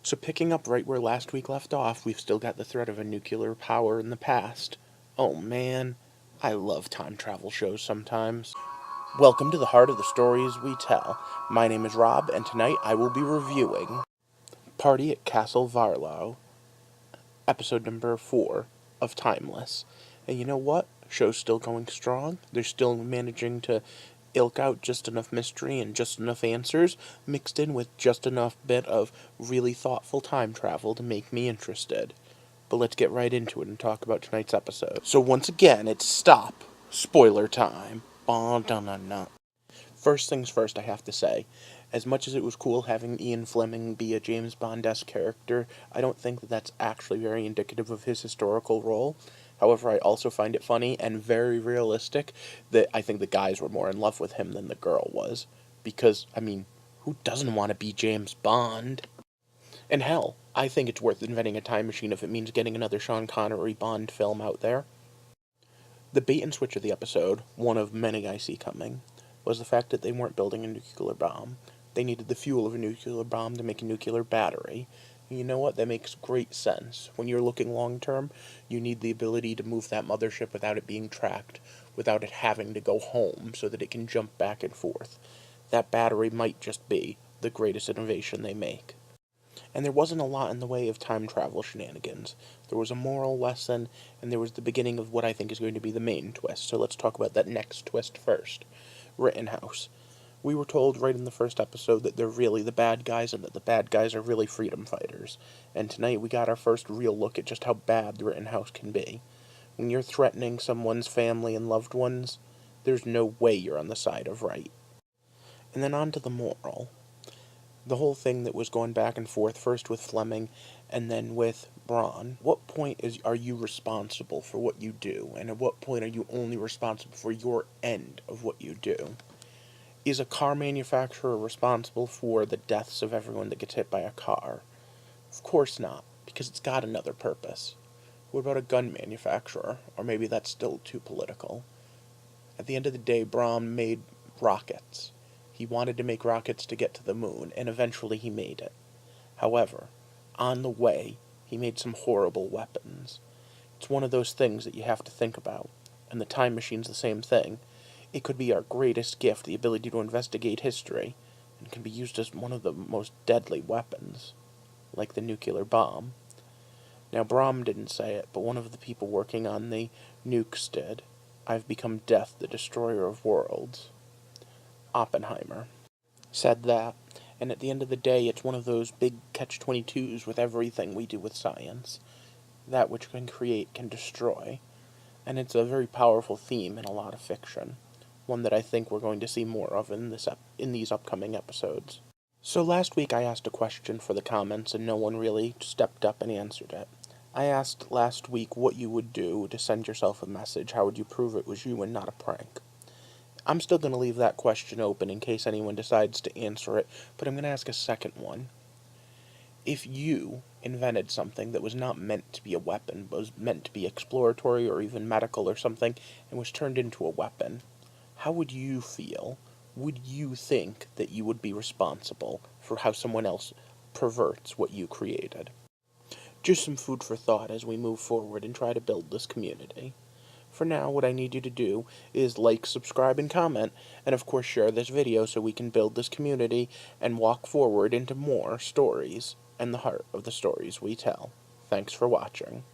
So picking up right where last week left off, we've still got the threat of a nuclear power in the past. Oh man, I love time travel shows sometimes. Welcome to the heart of the stories we tell. My name is Rob, and tonight I will be reviewing Party at Castle Varlow, episode number 4 of Timeless. And you know what? Show's still going strong. They're still managing to ilk out just enough mystery and just enough answers, mixed in with just enough bit of really thoughtful time travel to make me interested. But let's get right into it and talk about tonight's episode. So once again, it's stop. Spoiler time. First things first, I have to say, as much as it was cool having Ian Fleming be a James Bond-esque character, I don't think that that's actually very indicative of his historical role. However, I also find it funny and very realistic that I think the guys were more in love with him than the girl was. Because, I mean, who doesn't want to be James Bond? And hell, I think it's worth inventing a time machine if it means getting another Sean Connery Bond film out there. The bait and switch of the episode, one of many I see coming, was the fact that they weren't building a nuclear bomb. They needed the fuel of a nuclear bomb to make a nuclear battery. And you know what? That makes great sense. When you're looking long term, you need the ability to move that mothership without it being tracked, without it having to go home so that it can jump back and forth. That battery might just be the greatest innovation they make. And there wasn't a lot in the way of time travel shenanigans. There was a moral lesson, and there was the beginning of what I think is going to be the main twist. So let's talk about that next twist first. Rittenhouse. We were told right in the first episode that they're really the bad guys and that the bad guys are really freedom fighters. And tonight we got our first real look at just how bad the Rittenhouse can be. When you're threatening someone's family and loved ones, there's no way you're on the side of right. And then on to the moral. The whole thing that was going back and forth, first with Fleming and then with Braun. What point are you responsible for what you do, and at what point are you only responsible for your end of what you do? Is a car manufacturer responsible for the deaths of everyone that gets hit by a car? Of course not, because it's got another purpose. What about a gun manufacturer? Or maybe that's still too political. At the end of the day, Braun made rockets. He wanted to make rockets to get to the moon, and eventually he made it. However, on the way, he made some horrible weapons. It's one of those things that you have to think about, and the time machine's the same thing. It could be our greatest gift, the ability to investigate history, and can be used as one of the most deadly weapons, like the nuclear bomb. Now, Brahm didn't say it, but one of the people working on the nukes did. I've become death, the destroyer of worlds. Oppenheimer said that, and at the end of the day, it's one of those big catch-22s with everything we do with science. That which can create can destroy, and it's a very powerful theme in a lot of fiction, one that I think we're going to see more of in these upcoming episodes. So last week I asked a question for the comments, and no one really stepped up and answered it. I asked last week what you would do to send yourself a message. How would you prove it was you and not a prank? I'm still going to leave that question open in case anyone decides to answer it, but I'm going to ask a second one. If you invented something that was not meant to be a weapon, but was meant to be exploratory or even medical or something, and was turned into a weapon, how would you feel? Would you think that you would be responsible for how someone else perverts what you created? Just some food for thought as we move forward and try to build this community. For now, what I need you to do is like, subscribe, and comment, and of course share this video so we can build this community and walk forward into more stories and the heart of the stories we tell. Thanks for watching.